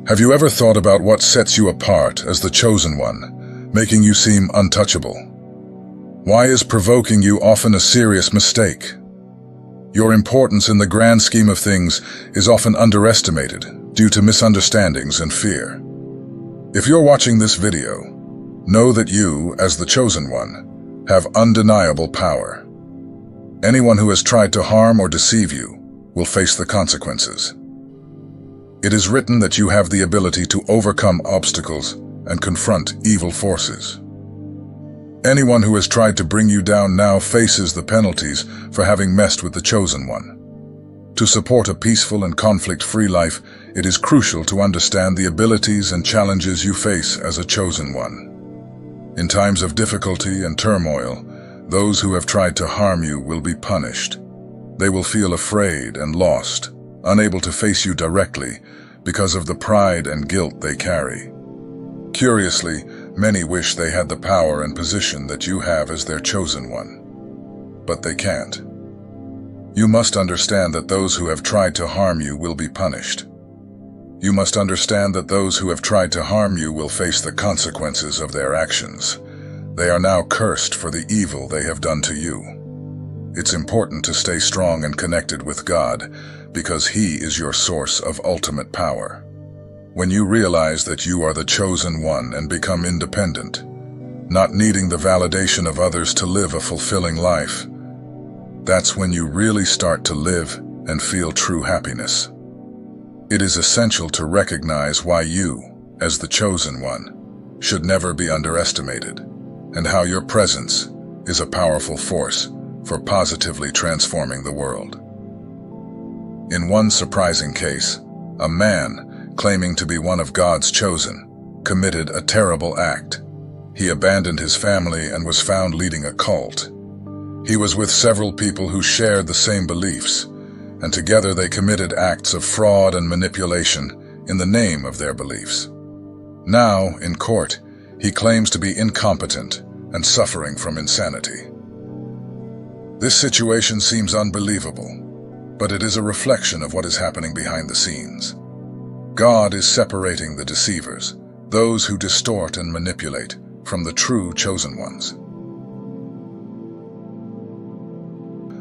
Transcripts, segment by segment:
Have you ever thought about what sets you apart as the chosen one, making you seem untouchable? Why is provoking you often a serious mistake? Your importance in the grand scheme of things is often underestimated due to misunderstandings and fear. If you're watching this video, know that you, as the chosen one, have undeniable power. Anyone who has tried to harm or deceive you will face the consequences. It is written that you have the ability to overcome obstacles and confront evil forces. Anyone who has tried to bring you down now faces the penalties for having messed with the chosen one. To support a peaceful and conflict-free life, it is crucial to understand the abilities and challenges you face as a chosen one. In times of difficulty and turmoil, those who have tried to harm you will be punished. They will feel afraid and lost, unable to face you directly because of the pride and guilt they carry. Curiously, many wish they had the power and position that you have as their chosen one. But they can't. You must understand that those who have tried to harm you will be punished. You must understand that those who have tried to harm you will face the consequences of their actions. They are now cursed for the evil they have done to you. It's important to stay strong and connected with God because He is your source of ultimate power. When you realize that you are the chosen one and become independent, not needing the validation of others to live a fulfilling life, that's when you really start to live and feel true happiness. It is essential to recognize why you, as the chosen one, should never be underestimated, and how your presence is a powerful force for positively transforming the world. In one surprising case, a man, claiming to be one of God's chosen, committed a terrible act. He abandoned his family and was found leading a cult. He was with several people who shared the same beliefs, and together they committed acts of fraud and manipulation in the name of their beliefs. Now, in court, he claims to be incompetent and suffering from insanity. This situation seems unbelievable, but it is a reflection of what is happening behind the scenes. God is separating the deceivers, those who distort and manipulate, from the true chosen ones.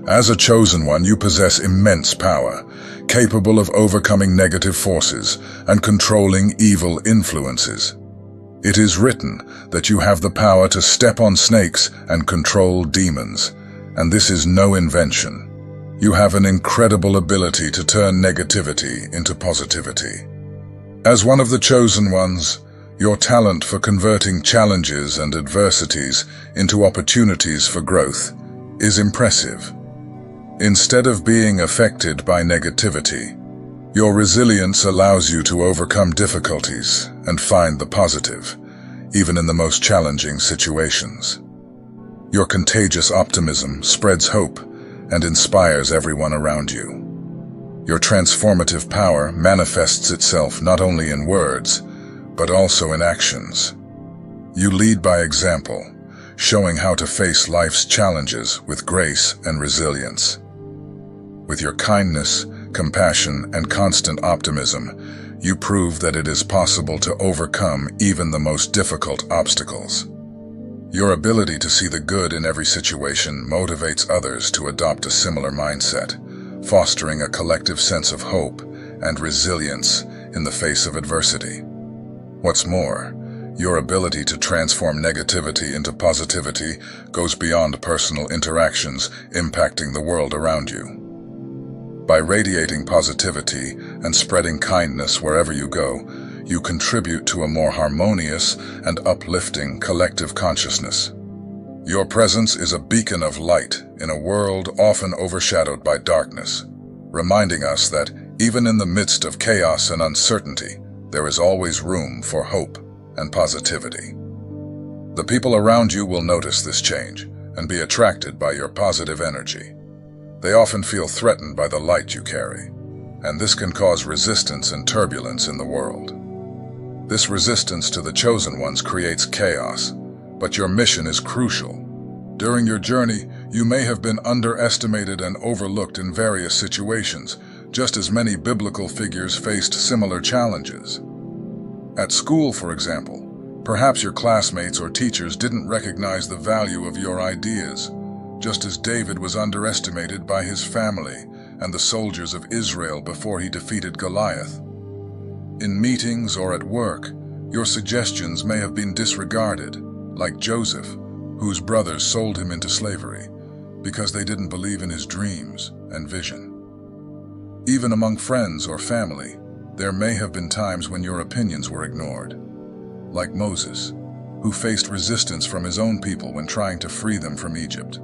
As a chosen one, you possess immense power, capable of overcoming negative forces and controlling evil influences. It is written that you have the power to step on snakes and control demons, and this is no invention. You have an incredible ability to turn negativity into positivity. As one of the chosen ones, your talent for converting challenges and adversities into opportunities for growth is impressive. Instead of being affected by negativity, your resilience allows you to overcome difficulties and find the positive, even in the most challenging situations. Your contagious optimism spreads hope and inspires everyone around you. Your transformative power manifests itself not only in words, but also in actions. You lead by example, showing how to face life's challenges with grace and resilience. With your kindness, compassion, and constant optimism, you prove that it is possible to overcome even the most difficult obstacles. Your ability to see the good in every situation motivates others to adopt a similar mindset, fostering a collective sense of hope and resilience in the face of adversity. What's more, your ability to transform negativity into positivity goes beyond personal interactions, impacting the world around you. By radiating positivity and spreading kindness wherever you go, you contribute to a more harmonious and uplifting collective consciousness. Your presence is a beacon of light in a world often overshadowed by darkness, reminding us that even in the midst of chaos and uncertainty, there is always room for hope and positivity. The people around you will notice this change and be attracted by your positive energy. They often feel threatened by the light you carry, and this can cause resistance and turbulence in the world. This resistance to the chosen ones creates chaos, but your mission is crucial. During your journey, you may have been underestimated and overlooked in various situations, just as many biblical figures faced similar challenges. At school, for example, perhaps your classmates or teachers didn't recognize the value of your ideas, just as David was underestimated by his family and the soldiers of Israel before he defeated Goliath. In meetings or at work, your suggestions may have been disregarded, like Joseph, whose brothers sold him into slavery, because they didn't believe in his dreams and vision. Even among friends or family, there may have been times when your opinions were ignored, like Moses, who faced resistance from his own people when trying to free them from Egypt.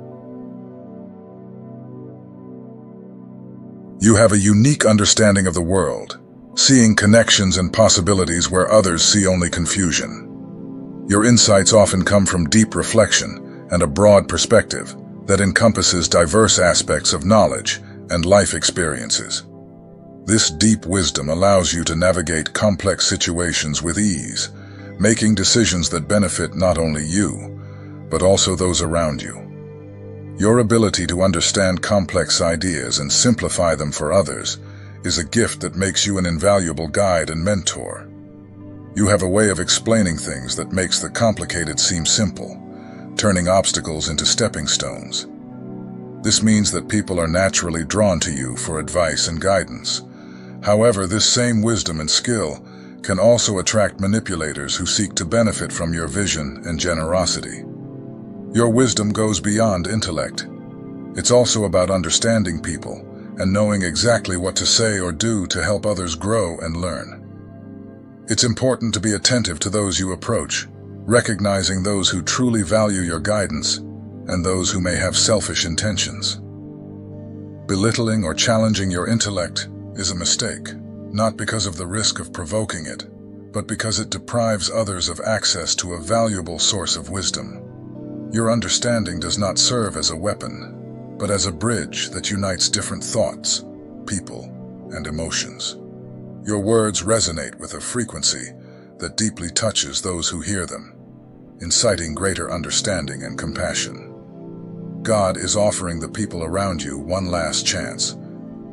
You have a unique understanding of the world, seeing connections and possibilities where others see only confusion. Your insights often come from deep reflection and a broad perspective that encompasses diverse aspects of knowledge and life experiences. This deep wisdom allows you to navigate complex situations with ease, making decisions that benefit not only you, but also those around you. Your ability to understand complex ideas and simplify them for others is a gift that makes you an invaluable guide and mentor. You have a way of explaining things that makes the complicated seem simple, turning obstacles into stepping stones. This means that people are naturally drawn to you for advice and guidance. However, this same wisdom and skill can also attract manipulators who seek to benefit from your vision and generosity. Your wisdom goes beyond intellect. It's also about understanding people and knowing exactly what to say or do to help others grow and learn. It's important to be attentive to those you approach, recognizing those who truly value your guidance and those who may have selfish intentions. Belittling or challenging your intellect is a mistake, not because of the risk of provoking it, but because it deprives others of access to a valuable source of wisdom. Your understanding does not serve as a weapon, but as a bridge that unites different thoughts, people, and emotions. Your words resonate with a frequency that deeply touches those who hear them, inciting greater understanding and compassion. God is offering the people around you one last chance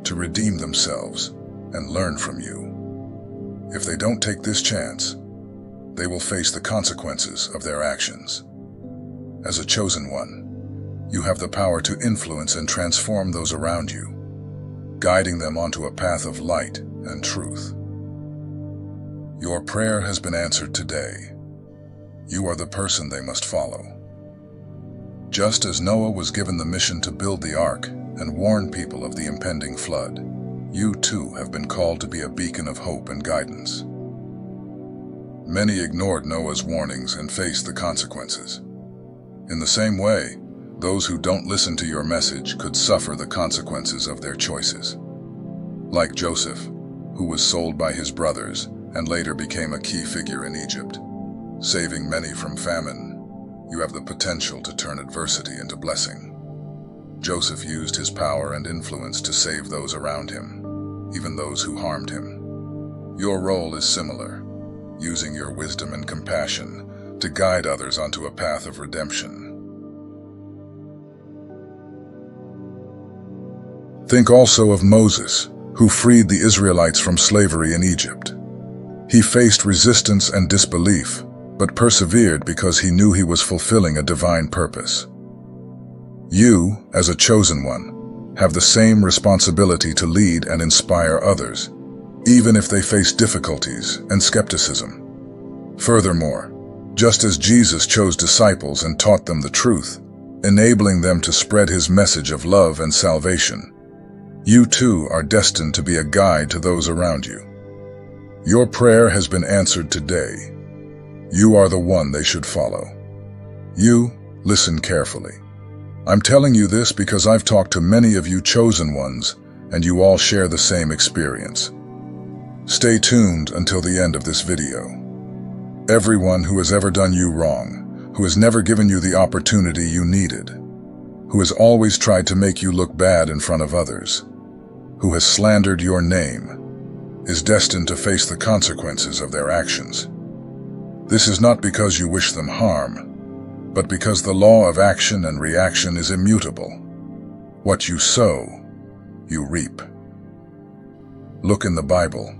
to redeem themselves and learn from you. If they don't take this chance, they will face the consequences of their actions. As a chosen one, you have the power to influence and transform those around you, guiding them onto a path of light and truth. Your prayer has been answered today. You are the person they must follow. Just as Noah was given the mission to build the ark and warn people of the impending flood, you too have been called to be a beacon of hope and guidance. Many ignored Noah's warnings and faced the consequences. In the same way, those who don't listen to your message could suffer the consequences of their choices. Like Joseph, who was sold by his brothers and later became a key figure in Egypt. Saving many from famine, you have the potential to turn adversity into blessing. Joseph used his power and influence to save those around him, even those who harmed him. Your role is similar, using your wisdom and compassion to guide others onto a path of redemption. Think also of Moses, who freed the Israelites from slavery in Egypt. He faced resistance and disbelief, but persevered because he knew he was fulfilling a divine purpose. You, as a chosen one, have the same responsibility to lead and inspire others, even if they face difficulties and skepticism. Furthermore, just as Jesus chose disciples and taught them the truth, enabling them to spread his message of love and salvation, you too are destined to be a guide to those around you. Your prayer has been answered today. You are the one they should follow. You, listen carefully. I'm telling you this because I've talked to many of you chosen ones, and you all share the same experience. Stay tuned until the end of this video. Everyone who has ever done you wrong, who has never given you the opportunity you needed, who has always tried to make you look bad in front of others, who has slandered your name, is destined to face the consequences of their actions. This is not because you wish them harm, but because the law of action and reaction is immutable. What you sow, you reap. Look in the Bible.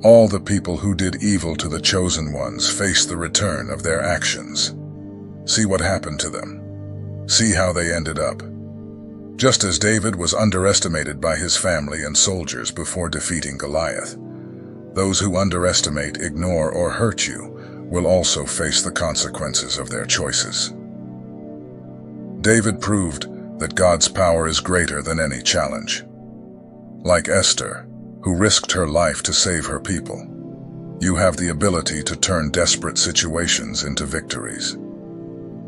All the people who did evil to the chosen ones face the return of their actions. See what happened to them. See how they ended up. Just as David was underestimated by his family and soldiers before defeating Goliath, those who underestimate, ignore, or hurt you will also face the consequences of their choices. David proved that God's power is greater than any challenge. Like Esther, who risked her life to save her people, you have the ability to turn desperate situations into victories.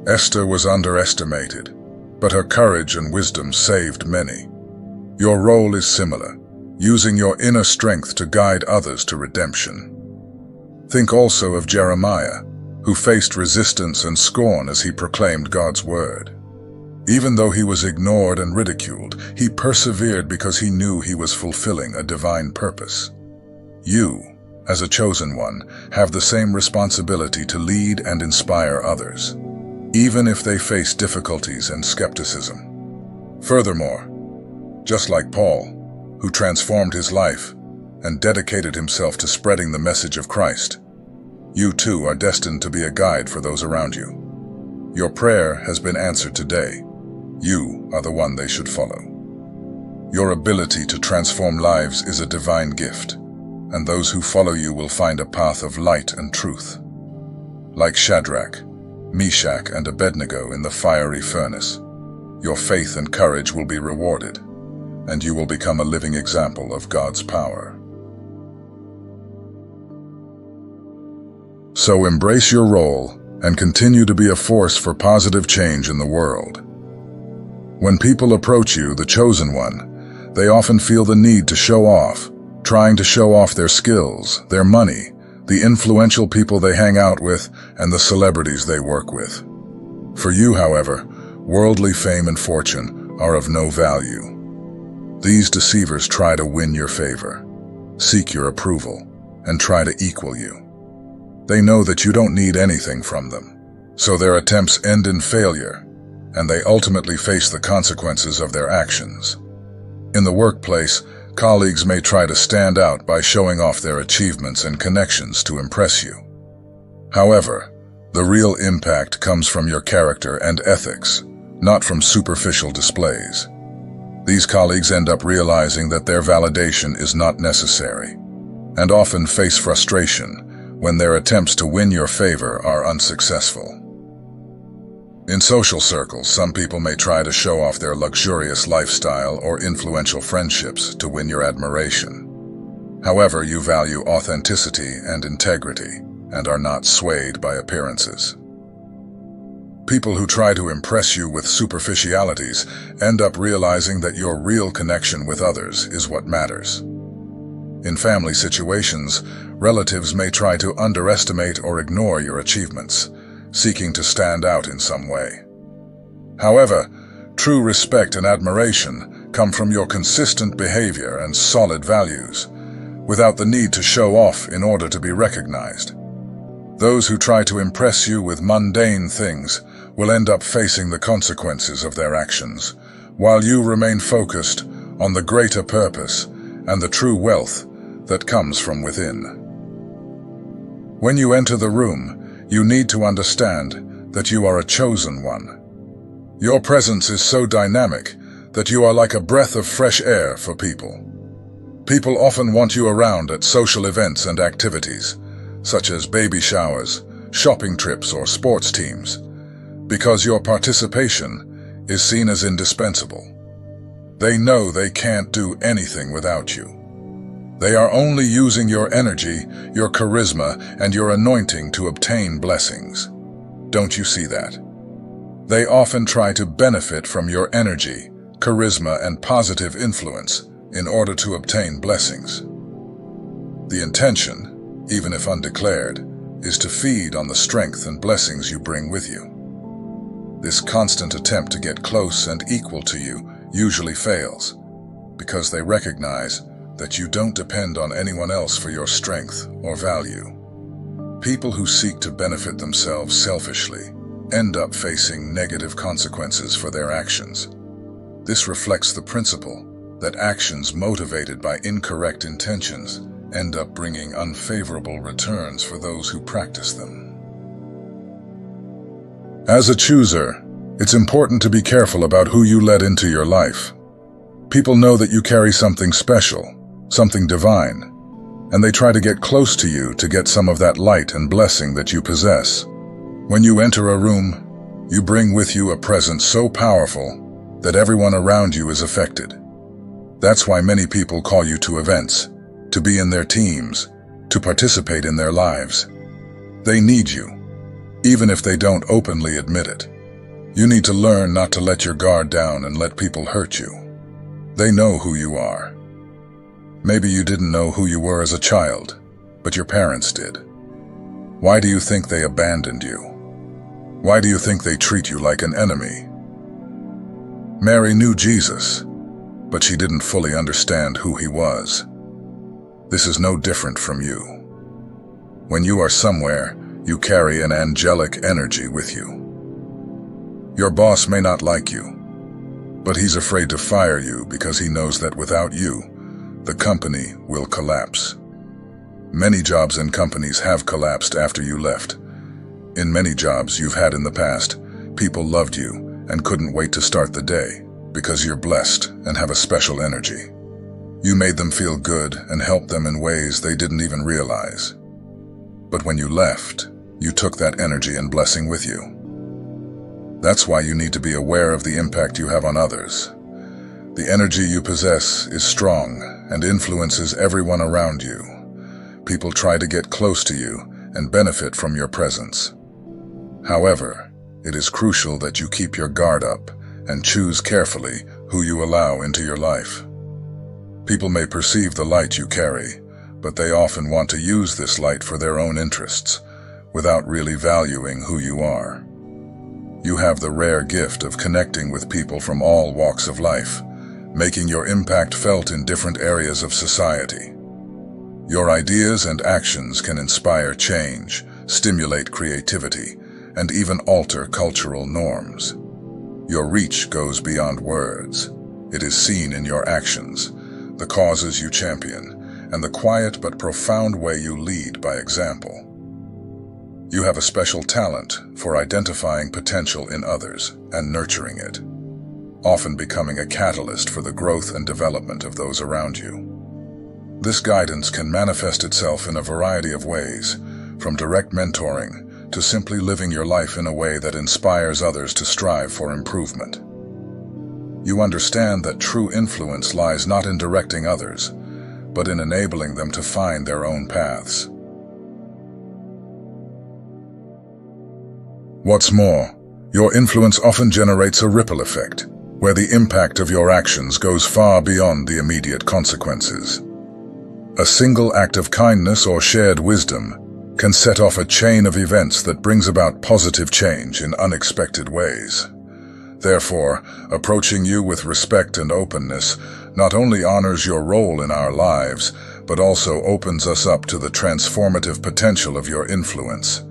Esther was underestimated, but her courage and wisdom saved many. Your role is similar, using your inner strength to guide others to redemption. Think also of Jeremiah, who faced resistance and scorn as he proclaimed God's word. Even though he was ignored and ridiculed, he persevered because he knew he was fulfilling a divine purpose. You, as a chosen one, have the same responsibility to lead and inspire others, even if they face difficulties and skepticism. Furthermore, just like Paul, who transformed his life and dedicated himself to spreading the message of Christ, you too are destined to be a guide for those around you. Your prayer has been answered today. You are the one they should follow. Your ability to transform lives is a divine gift, and those who follow you will find a path of light and truth. Like Shadrach, Meshach, and Abednego in the fiery furnace, your faith and courage will be rewarded, and you will become a living example of God's power. So embrace your role and continue to be a force for positive change in the world. When people approach you, the chosen one, they often feel the need to show off, trying to show off their skills, their money, the influential people they hang out with, and the celebrities they work with. For you, however, worldly fame and fortune are of no value. These deceivers try to win your favor, seek your approval, and try to equal you. They know that you don't need anything from them, so their attempts end in failure, and they ultimately face the consequences of their actions. In the workplace, colleagues may try to stand out by showing off their achievements and connections to impress you. However, the real impact comes from your character and ethics, not from superficial displays. These colleagues end up realizing that their validation is not necessary, and often face frustration when their attempts to win your favor are unsuccessful. In social circles, some people may try to show off their luxurious lifestyle or influential friendships to win your admiration. However, you value authenticity and integrity and are not swayed by appearances. People who try to impress you with superficialities end up realizing that your real connection with others is what matters. In family situations, relatives may try to underestimate or ignore your achievements, seeking to stand out in some way. However, true respect and admiration come from your consistent behavior and solid values, without the need to show off in order to be recognized. Those who try to impress you with mundane things will end up facing the consequences of their actions, while you remain focused on the greater purpose and the true wealth that comes from within. When you enter the room, you need to understand that you are a chosen one. Your presence is so dynamic that you are like a breath of fresh air for people. People often want you around at social events and activities, such as baby showers, shopping trips, or sports teams, because your participation is seen as indispensable. They know they can't do anything without you. They are only using your energy, your charisma, and your anointing to obtain blessings. Don't you see that? They often try to benefit from your energy, charisma, and positive influence in order to obtain blessings. The intention, even if undeclared, is to feed on the strength and blessings you bring with you. This constant attempt to get close and equal to you usually fails, because they recognize that you don't depend on anyone else for your strength or value. People who seek to benefit themselves selfishly end up facing negative consequences for their actions. This reflects the principle that actions motivated by incorrect intentions end up bringing unfavorable returns for those who practice them. As a chooser, it's important to be careful about who you let into your life. People know that you carry something special, something divine, and they try to get close to you to get some of that light and blessing that you possess. When you enter a room, you bring with you a presence so powerful that everyone around you is affected. That's why many people call you to events, to be in their teams, to participate in their lives. They need you, even if they don't openly admit it. You need to learn not to let your guard down and let people hurt you. They know who you are. Maybe you didn't know who you were as a child, but your parents did. Why do you think they abandoned you? Why do you think they treat you like an enemy? Mary knew Jesus, but she didn't fully understand who he was. This is no different from you. When you are somewhere, you carry an angelic energy with you. Your boss may not like you, but he's afraid to fire you because he knows that without you, the company will collapse. Many jobs and companies have collapsed after you left. In many jobs you've had in the past, people loved you and couldn't wait to start the day because you're blessed and have a special energy. You made them feel good and helped them in ways they didn't even realize. But when you left, you took that energy and blessing with you. That's why you need to be aware of the impact you have on others. The energy you possess is strong and influences everyone around you. People try to get close to you and benefit from your presence. However, it is crucial that you keep your guard up and choose carefully who you allow into your life. People may perceive the light you carry, but they often want to use this light for their own interests, without really valuing who you are. You have the rare gift of connecting with people from all walks of life, making your impact felt in different areas of society. Your ideas and actions can inspire change, stimulate creativity, and even alter cultural norms. Your reach goes beyond words. It is seen in your actions, the causes you champion, and the quiet but profound way you lead by example. You have a special talent for identifying potential in others and nurturing it, often becoming a catalyst for the growth and development of those around you. This guidance can manifest itself in a variety of ways, from direct mentoring to simply living your life in a way that inspires others to strive for improvement. You understand that true influence lies not in directing others, but in enabling them to find their own paths. What's more, your influence often generates a ripple effect, where the impact of your actions goes far beyond the immediate consequences. A single act of kindness or shared wisdom can set off a chain of events that brings about positive change in unexpected ways. Therefore, approaching you with respect and openness not only honors your role in our lives, but also opens us up to the transformative potential of your influence,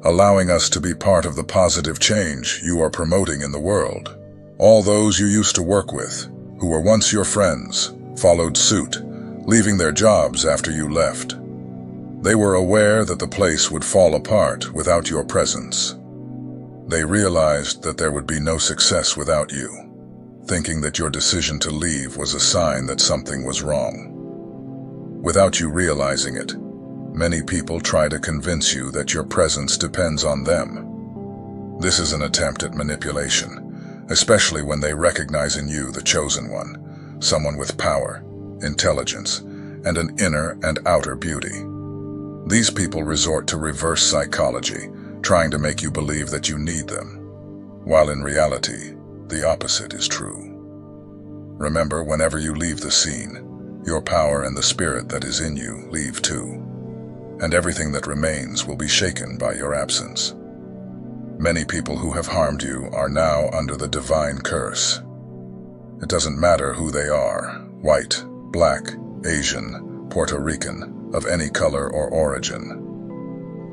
allowing us to be part of the positive change you are promoting in the world. All those you used to work with, who were once your friends, followed suit, leaving their jobs after you left. They were aware that the place would fall apart without your presence. They realized that there would be no success without you, thinking that your decision to leave was a sign that something was wrong. Without you realizing it, many people try to convince you that your presence depends on them. This is an attempt at manipulation, especially when they recognize in you the chosen one, someone with power, intelligence, and an inner and outer beauty. These people resort to reverse psychology, trying to make you believe that you need them, while in reality, the opposite is true. Remember, whenever you leave the scene, your power and the spirit that is in you leave too, and everything that remains will be shaken by your absence. Many people who have harmed you are now under the divine curse. It doesn't matter who they are, white, black, Asian, Puerto Rican, of any color or origin.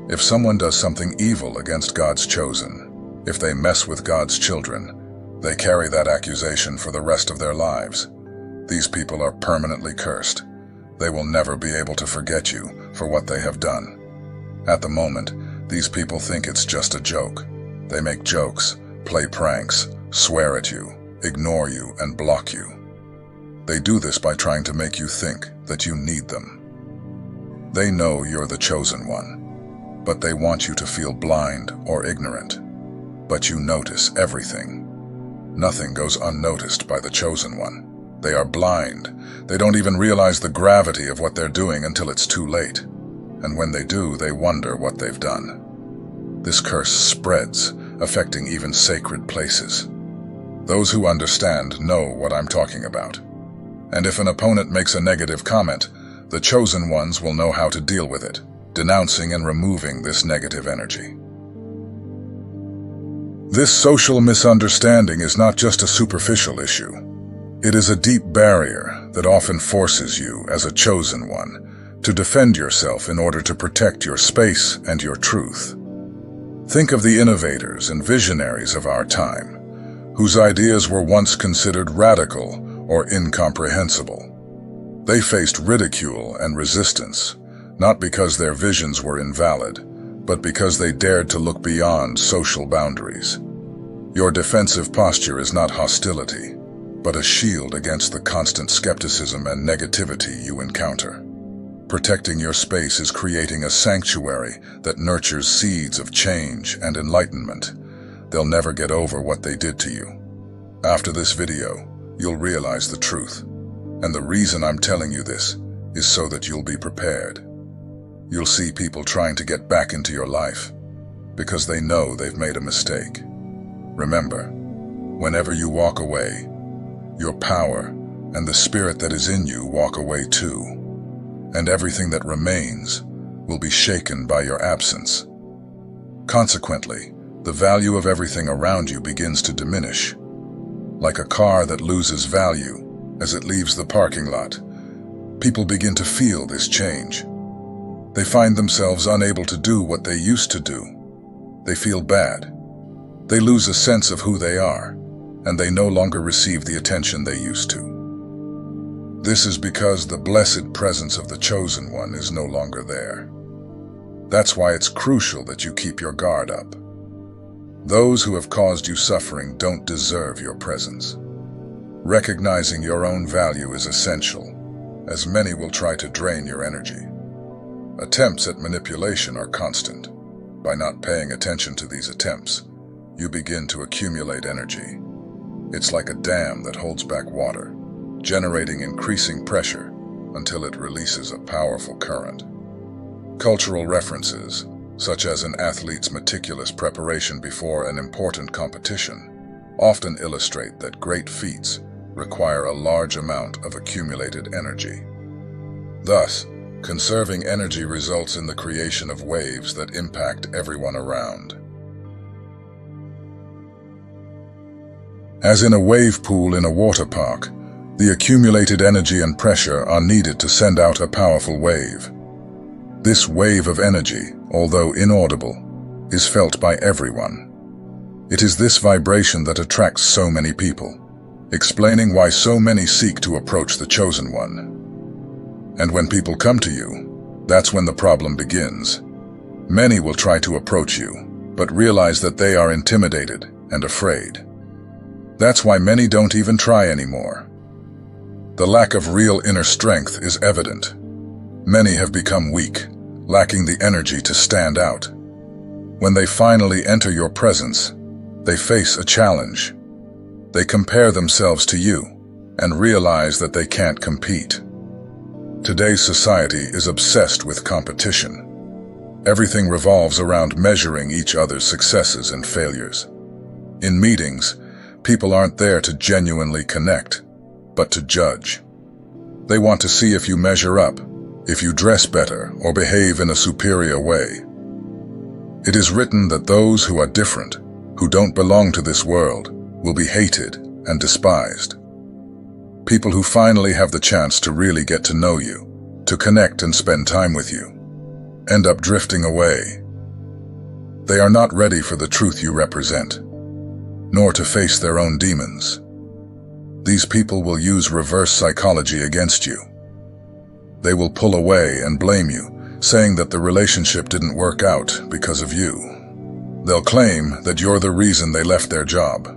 If someone does something evil against God's chosen, if they mess with God's children, they carry that accusation for the rest of their lives. These people are permanently cursed. they will never be able to forget you for what they have done. At the moment, these people think it's just a joke. They make jokes, play pranks, swear at you, ignore you, and block you. They do this by trying to make you think that you need them. They know you're the chosen one, but they want you to feel blind or ignorant. But you notice everything. Nothing goes unnoticed by the chosen one. They are blind. They don't even realize the gravity of what they're doing until it's too late. And when they do, they wonder what they've done. This curse spreads, affecting even sacred places. Those who understand know what I'm talking about. And if an opponent makes a negative comment, the chosen ones will know how to deal with it, denouncing and removing this negative energy. This social misunderstanding is not just a superficial issue. It is a deep barrier that often forces you, as a chosen one, to defend yourself in order to protect your space and your truth. Think of the innovators and visionaries of our time, whose ideas were once considered radical or incomprehensible. They faced ridicule and resistance, not because their visions were invalid, but because they dared to look beyond social boundaries. Your defensive posture is not hostility, but a shield against the constant skepticism and negativity you encounter. Protecting your space is creating a sanctuary that nurtures seeds of change and enlightenment. They'll never get over what they did to you. After this video, you'll realize the truth. And the reason I'm telling you this is so that you'll be prepared. You'll see people trying to get back into your life because they know they've made a mistake. Remember, whenever you walk away, your power and the spirit that is in you walk away too, and everything that remains will be shaken by your absence. Consequently, the value of everything around you begins to diminish. Like a car that loses value as it leaves the parking lot, people begin to feel this change. They find themselves unable to do what they used to do. They feel bad. They lose a sense of who they are, and they no longer receive the attention they used to. This is because the blessed presence of the chosen one is no longer there. That's why it's crucial that you keep your guard up. Those who have caused you suffering don't deserve your presence. Recognizing your own value is essential, as many will try to drain your energy. Attempts at manipulation are constant. By not paying attention to these attempts, you begin to accumulate energy. It's like a dam that holds back water, generating increasing pressure until it releases a powerful current. Cultural references, such as an athlete's meticulous preparation before an important competition, often illustrate that great feats require a large amount of accumulated energy. Thus, conserving energy results in the creation of waves that impact everyone around. As in a wave pool in a water park, the accumulated energy and pressure are needed to send out a powerful wave. This wave of energy, although inaudible, is felt by everyone. It is this vibration that attracts so many people, explaining why so many seek to approach the chosen one. And when people come to you, that's when the problem begins. Many will try to approach you, but realize that they are intimidated and afraid. That's why many don't even try anymore. The lack of real inner strength is evident. Many have become weak, lacking the energy to stand out. When they finally enter your presence, they face a challenge. They compare themselves to you and realize that they can't compete. Today's society is obsessed with competition. Everything revolves around measuring each other's successes and failures. In meetings, people aren't there to genuinely connect, but to judge. They want to see if you measure up, if you dress better or behave in a superior way. It is written that those who are different, who don't belong to this world, will be hated and despised. People who finally have the chance to really get to know you, to connect and spend time with you, end up drifting away. They are not ready for the truth you represent, nor to face their own demons. These people will use reverse psychology against you. They will pull away and blame you, saying that the relationship didn't work out because of you. They'll claim that you're the reason they left their job,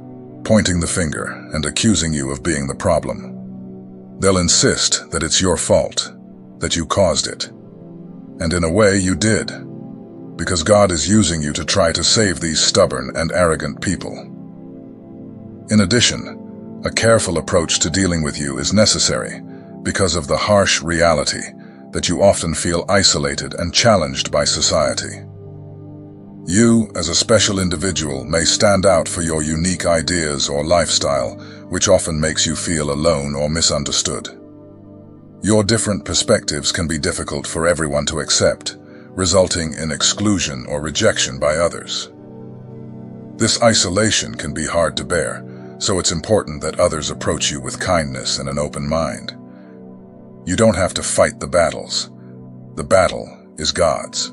pointing the finger and accusing you of being the problem. They'll insist that it's your fault, that you caused it. And in a way, you did, because God is using you to try to save these stubborn and arrogant people. In addition, a careful approach to dealing with you is necessary because of the harsh reality that you often feel isolated and challenged by society. You, as a special individual, may stand out for your unique ideas or lifestyle, which often makes you feel alone or misunderstood. Your different perspectives can be difficult for everyone to accept, resulting in exclusion or rejection by others. This isolation can be hard to bear, so it's important that others approach you with kindness and an open mind. You don't have to fight the battles. The battle is God's.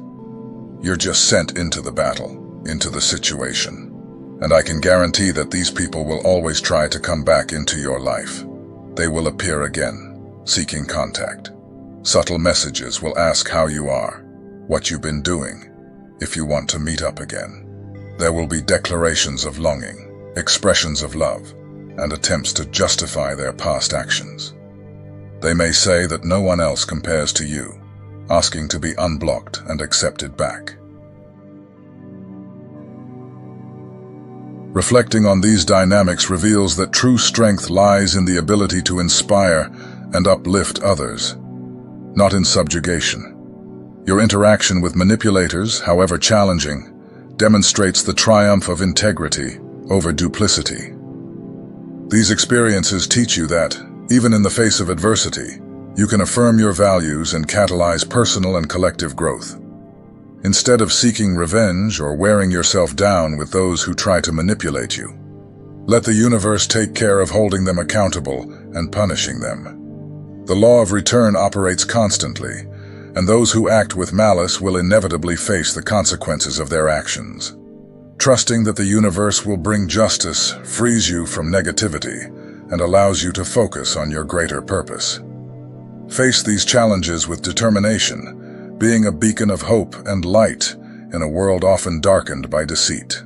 You're just sent into the battle, into the situation. And I can guarantee that these people will always try to come back into your life. They will appear again, seeking contact. Subtle messages will ask how you are, what you've been doing, if you want to meet up again. There will be declarations of longing, expressions of love, and attempts to justify their past actions. They may say that no one else compares to you, asking to be unblocked and accepted back. Reflecting on these dynamics reveals that true strength lies in the ability to inspire and uplift others, not in subjugation. Your interaction with manipulators, however challenging, demonstrates the triumph of integrity over duplicity. These experiences teach you that, even in the face of adversity, you can affirm your values and catalyze personal and collective growth. Instead of seeking revenge or wearing yourself down with those who try to manipulate you, let the universe take care of holding them accountable and punishing them. The law of return operates constantly, and those who act with malice will inevitably face the consequences of their actions. Trusting that the universe will bring justice frees you from negativity and allows you to focus on your greater purpose. Face these challenges with determination, being a beacon of hope and light in a world often darkened by deceit.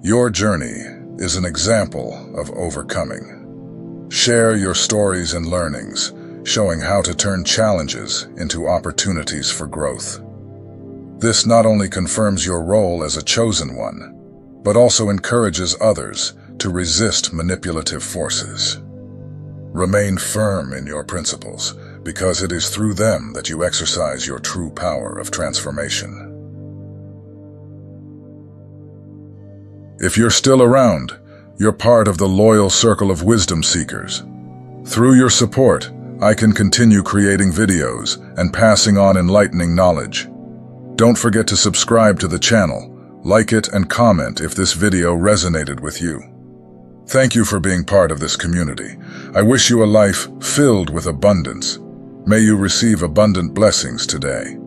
Your journey is an example of overcoming. Share your stories and learnings, showing how to turn challenges into opportunities for growth. This not only confirms your role as a chosen one, but also encourages others to resist manipulative forces. Remain firm in your principles, because it is through them that you exercise your true power of transformation. If you're still around, you're part of the loyal circle of wisdom seekers. Through your support, I can continue creating videos and passing on enlightening knowledge. Don't forget to subscribe to the channel, like it, and comment if this video resonated with you. Thank you for being part of this community. I wish you a life filled with abundance. May you receive abundant blessings today.